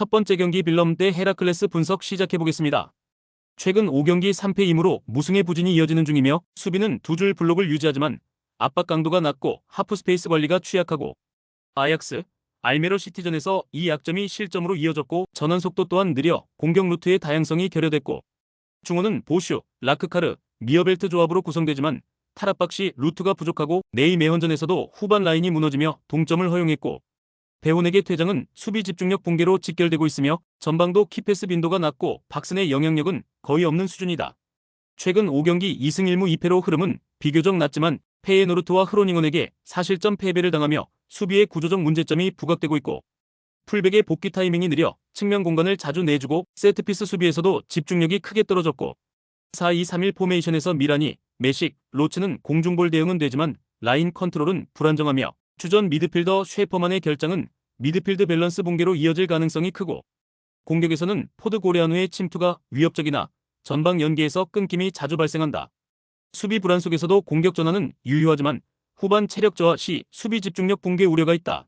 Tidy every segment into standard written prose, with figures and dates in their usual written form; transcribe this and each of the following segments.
첫 번째 경기 빌럼 대 헤라클레스 분석 시작해보겠습니다. 최근 5경기 3패이므로 무승의 부진이 이어지는 중이며 수비는 두 줄 블록을 유지하지만 압박 강도가 낮고 하프스페이스 관리가 취약하고 아약스, 알메로 시티전에서 이 약점이 실점으로 이어졌고 전환 속도 또한 느려 공격 루트의 다양성이 결여됐고 중원은 보슈, 라크카르, 미어벨트 조합으로 구성되지만 탈압박 시 루트가 부족하고 네이메헌전에서도 후반 라인이 무너지며 동점을 허용했고 배훈에게 퇴장은 수비 집중력 붕괴로 직결되고 있으며 전방도 키패스 빈도가 낮고 박슨의 영향력은 거의 없는 수준이다. 최근 5경기 2승 1무 2패로 흐름은 비교적 낮지만 페예노르트와 흐로닝원에게 사실점 패배를 당하며 수비의 구조적 문제점이 부각되고 있고 풀백의 복귀 타이밍이 느려 측면 공간을 자주 내주고 세트피스 수비에서도 집중력이 크게 떨어졌고 4-2-3-1 포메이션에서 미란이, 메식, 로츠는 공중볼 대응은 되지만 라인 컨트롤은 불안정하며 주전 미드필더 쉐퍼만의 결장은 미드필드 밸런스 붕괴로 이어질 가능성이 크고 공격에서는 포드 고레아누의 침투가 위협적이나 전방 연계에서 끊김이 자주 발생한다. 수비 불안 속에서도 공격 전환은 유효하지만 후반 체력 저하 시 수비 집중력 붕괴 우려가 있다.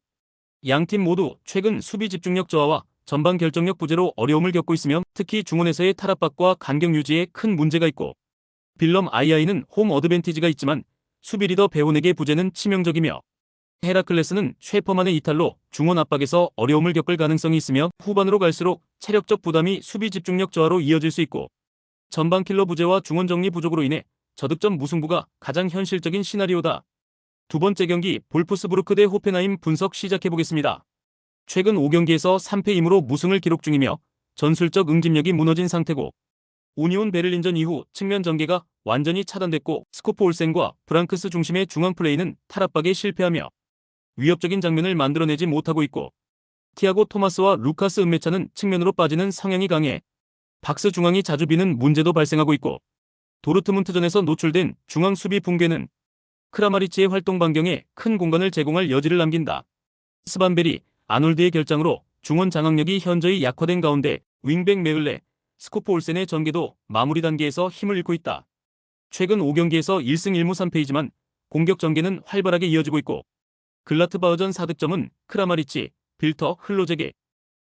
양팀 모두 최근 수비 집중력 저하와 전방 결정력 부재로 어려움을 겪고 있으며 특히 중원에서의 탈압박과 간격 유지에 큰 문제가 있고 빌럼 II는 홈 어드밴티지가 있지만 수비 리더 배훈에게 부재는 치명적이며 헤라클레스는 쉐퍼만의 이탈로 중원 압박에서 어려움을 겪을 가능성이 있으며 후반으로 갈수록 체력적 부담이 수비 집중력 저하로 이어질 수 있고 전방 킬러 부재와 중원 정리 부족으로 인해 저득점 무승부가 가장 현실적인 시나리오다. 두 번째 경기 볼프스부르크 대 호펜하임 분석 시작해보겠습니다. 최근 5경기에서 3패이므로 무승을 기록 중이며 전술적 응집력이 무너진 상태고 우니온 베를린전 이후 측면 전개가 완전히 차단됐고 스코프 올센과 브랑크스 중심의 중앙 플레이는 탈압박에 실패하며 위협적인 장면을 만들어내지 못하고 있고 티아고 토마스와 루카스 은메차는 측면으로 빠지는 성향이 강해 박스 중앙이 자주 비는 문제도 발생하고 있고 도르트문트전에서 노출된 중앙 수비 붕괴는 크라마리치의 활동 반경에 큰 공간을 제공할 여지를 남긴다. 스반베리, 아놀드의 결장으로 중원 장악력이 현저히 약화된 가운데 윙백 메을레, 스코프 올센의 전개도 마무리 단계에서 힘을 잃고 있다. 최근 5경기에서 1승 1무 3패이지만 공격 전개는 활발하게 이어지고 있고 글라트바흐전 4득점은 크라마리치, 빌터, 흘로제게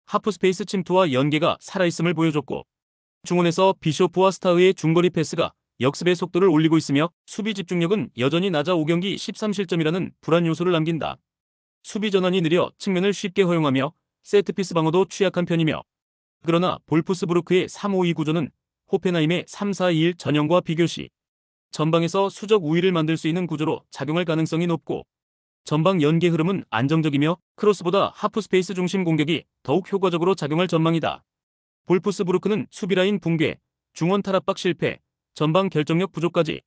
하프스페이스 침투와 연계가 살아있음을 보여줬고 중원에서 비쇼프와 스타흐의 중거리 패스가 역습의 속도를 올리고 있으며 수비 집중력은 여전히 낮아 5경기 13실점이라는 불안 요소를 남긴다. 수비 전환이 느려 측면을 쉽게 허용하며 세트피스 방어도 취약한 편이며 그러나 볼프스부르크의 3-5-2 구조는 호펜하임의 3-4-2-1 전형과 비교시 전방에서 수적 우위를 만들 수 있는 구조로 작용할 가능성이 높고 전방 연계 흐름은 안정적이며 크로스보다 하프스페이스 중심 공격이 더욱 효과적으로 작용할 전망이다. 볼프스부르크는 수비라인 붕괴, 중원 탈압박 실패, 전방 결정력 부족까지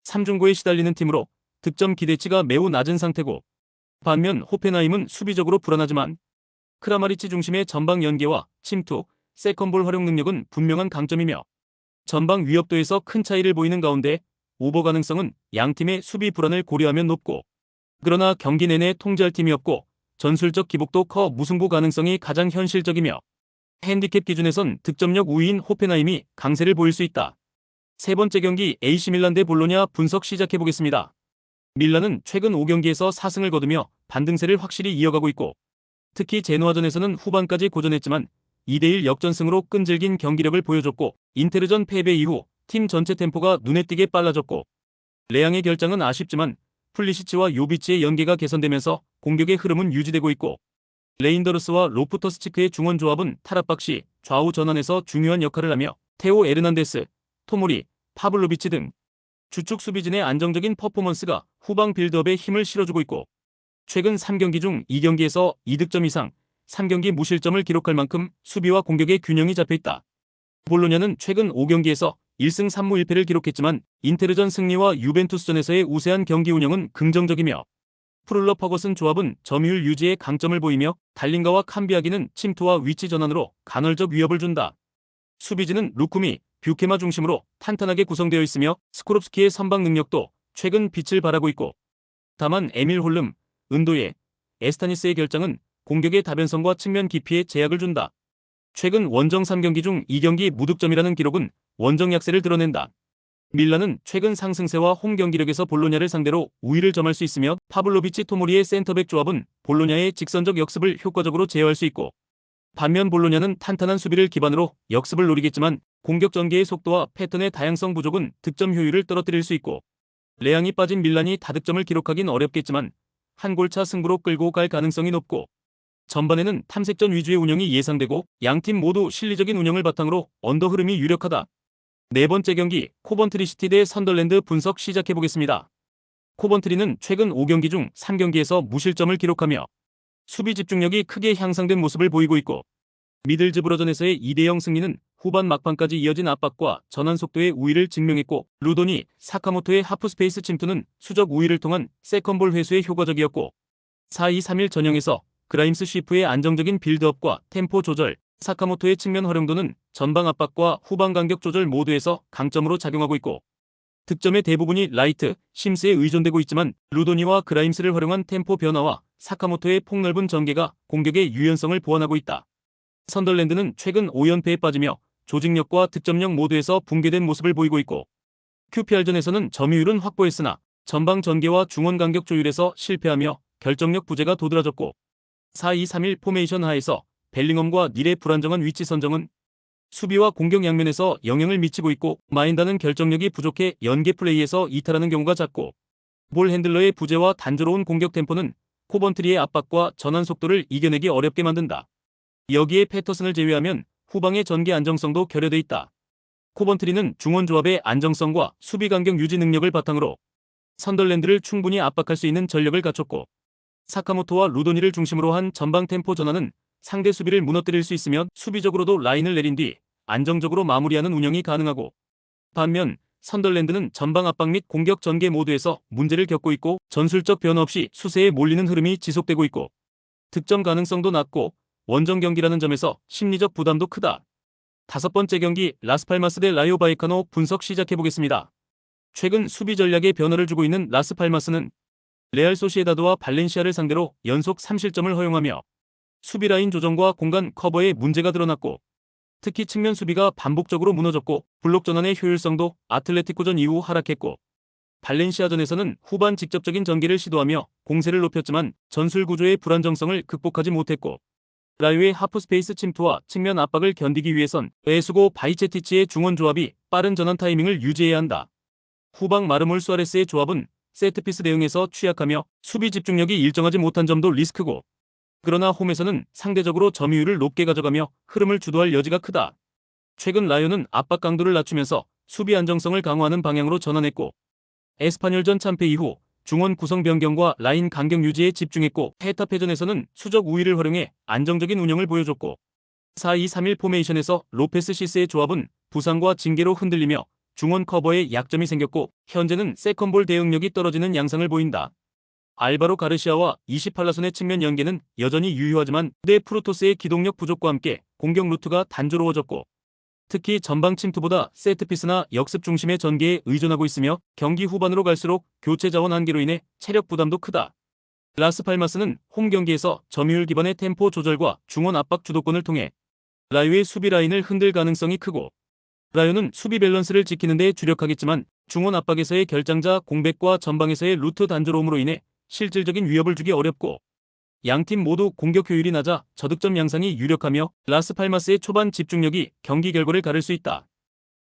3중고에 시달리는 팀으로 득점 기대치가 매우 낮은 상태고 반면 호펜하임은 수비적으로 불안하지만 크라마리치 중심의 전방 연계와 침투, 세컨볼 활용 능력은 분명한 강점이며 전방 위협도에서 큰 차이를 보이는 가운데 오버 가능성은 양팀의 수비 불안을 고려하면 높고 그러나 경기 내내 통제할 팀이 없고 전술적 기복도 커 무승부 가능성이 가장 현실적이며 핸디캡 기준에선 득점력 우위인 호펜하임이 강세를 보일 수 있다. 세 번째 경기 AC 밀란 대 볼로냐 분석 시작해보겠습니다. 밀란은 최근 5경기에서 4승을 거두며 반등세를 확실히 이어가고 있고 특히 제노아전에서는 후반까지 고전했지만 2대1 역전승으로 끈질긴 경기력을 보여줬고 인테르전 패배 이후 팀 전체 템포가 눈에 띄게 빨라졌고 레앙의 결장은 아쉽지만 플리시치와 요비치의 연계가 개선되면서 공격의 흐름은 유지되고 있고 레인더르스와 로프터스치크의 중원 조합은 탈압박 시 좌우 전환에서 중요한 역할을 하며 테오 에르난데스, 토모리, 파블로비치 등 주축 수비진의 안정적인 퍼포먼스가 후방 빌드업에 힘을 실어주고 있고 최근 3경기 중 2경기에서 2득점 이상 3경기 무실점을 기록할 만큼 수비와 공격의 균형이 잡혀있다. 볼로냐는 최근 5경기에서 1승 3무 1패를 기록했지만 인테르전 승리와 유벤투스전에서의 우세한 경기 운영은 긍정적이며 프룰러 퍼거슨 조합은 점유율 유지에 강점을 보이며 달링가와 캄비아기는 침투와 위치 전환으로 간헐적 위협을 준다. 수비진은 루쿠미, 뷰케마 중심으로 탄탄하게 구성되어 있으며 스코롭스키의 선방 능력도 최근 빛을 발하고 있고 다만 에밀 홀름, 은도예, 에스타니스의 결장은 공격의 다변성과 측면 깊이에 제약을 준다. 최근 원정 3경기 중 2경기 무득점이라는 기록은 원정 약세를 드러낸다. 밀란은 최근 상승세와 홈 경기력에서 볼로냐를 상대로 우위를 점할 수 있으며 파블로비치 토모리의 센터백 조합은 볼로냐의 직선적 역습을 효과적으로 제어할 수 있고 반면 볼로냐는 탄탄한 수비를 기반으로 역습을 노리겠지만 공격 전개의 속도와 패턴의 다양성 부족은 득점 효율을 떨어뜨릴 수 있고, 레앙이 빠진 밀란이 다득점을 기록하긴 어렵겠지만 한 골차 승부로 끌고 갈 가능성이 높고, 전반에는 탐색전 위주의 운영이 예상되고 양팀 모두 실리적인 운영을 바탕으로 언더 흐름이 유력하다. 네 번째 경기 코번트리 시티 대 선덜랜드 분석 시작해보겠습니다. 코번트리는 최근 5경기 중 3경기에서 무실점을 기록하며 수비 집중력이 크게 향상된 모습을 보이고 있고, 미들즈브러전에서의 2대0 승리는 후반 막판까지 이어진 압박과 전환 속도의 우위를 증명했고, 루돈이 사카모토의 하프스페이스 침투는 수적 우위를 통한 세컨볼 회수에 효과적이었고, 4-2-3-1 전형에서 그라임스 쉬프의 안정적인 빌드업과 템포 조절, 사카모토의 측면 활용도는 전방 압박과 후방 간격 조절 모두에서 강점으로 작용하고 있고, 득점의 대부분이 라이트, 심스에 의존되고 있지만 루도니와 그라임스를 활용한 템포 변화와 사카모토의 폭넓은 전개가 공격의 유연성을 보완하고 있다. 선덜랜드는 최근 5연패에 빠지며 조직력과 득점력 모두에서 붕괴된 모습을 보이고 있고, QPR전에서는 점유율은 확보했으나 전방 전개와 중원 간격 조율에서 실패하며 결정력 부재가 도드라졌고, 4-2-3-1 포메이션 하에서 벨링엄과 닐의 불안정한 위치 선정은 수비와 공격 양면에서 영향을 미치고 있고, 마인다는 결정력이 부족해 연계 플레이에서 이탈하는 경우가 잦고, 볼 핸들러의 부재와 단조로운 공격 템포는 코번트리의 압박과 전환 속도를 이겨내기 어렵게 만든다. 여기에 패터슨을 제외하면 후방의 전개 안정성도 결여돼 있다. 코번트리는 중원 조합의 안정성과 수비 간격 유지 능력을 바탕으로 선덜랜드를 충분히 압박할 수 있는 전력을 갖췄고, 사카모토와 루도니를 중심으로 한 전방 템포 전환은 상대 수비를 무너뜨릴 수 있으며 수비적으로도 라인을 내린 뒤 안정적으로 마무리하는 운영이 가능하고, 반면 선덜랜드는 전방 압박 및 공격 전개 모두에서 문제를 겪고 있고 전술적 변화 없이 수세에 몰리는 흐름이 지속되고 있고, 득점 가능성도 낮고 원정 경기라는 점에서 심리적 부담도 크다. 다섯 번째 경기 라스팔마스 대 라요 바이카노 분석 시작해보겠습니다. 최근 수비 전략에 변화를 주고 있는 라스팔마스는 레알 소시에다드와 발렌시아를 상대로 연속 3실점을 허용하며 수비 라인 조정과 공간 커버에 문제가 드러났고, 특히 측면 수비가 반복적으로 무너졌고 블록 전환의 효율성도 아틀레티코전 이후 하락했고, 발렌시아전에서는 후반 직접적인 전개를 시도하며 공세를 높였지만 전술 구조의 불안정성을 극복하지 못했고, 라요의 하프스페이스 침투와 측면 압박을 견디기 위해선 에수고 바이체티치의 중원 조합이 빠른 전환 타이밍을 유지해야 한다. 후방 마르몰 수아레스의 조합은 세트피스 대응에서 취약하며 수비 집중력이 일정하지 못한 점도 리스크고, 그러나 홈에서는 상대적으로 점유율을 높게 가져가며 흐름을 주도할 여지가 크다. 최근 라요는 압박 강도를 낮추면서 수비 안정성을 강화하는 방향으로 전환했고, 에스파뇰전 참패 이후 중원 구성 변경과 라인 간격 유지에 집중했고, 헤타페전에서는 수적 우위를 활용해 안정적인 운영을 보여줬고, 4-2-3-1 포메이션에서 로페스 시스의 조합은 부상과 징계로 흔들리며 중원 커버에 약점이 생겼고, 현재는 세컨볼 대응력이 떨어지는 양상을 보인다. 알바로 가르시아와 28라손의 측면 연계는 여전히 유효하지만 네 프로토스의 기동력 부족과 함께 공격 루트가 단조로워졌고, 특히 전방 침투보다 세트피스나 역습 중심의 전개에 의존하고 있으며 경기 후반으로 갈수록 교체 자원 한계로 인해 체력 부담도 크다. 라스팔마스는 홈 경기에서 점유율 기반의 템포 조절과 중원 압박 주도권을 통해 라요의 수비 라인을 흔들 가능성이 크고, 라요는 수비 밸런스를 지키는 데 주력하겠지만 중원 압박에서의 결장자 공백과 전방에서의 루트 단조로움으로 인해 실질적인 위협을 주기 어렵고, 양팀 모두 공격 효율이 낮아 저득점 양상이 유력하며 라스팔마스의 초반 집중력이 경기 결과를 가를 수 있다.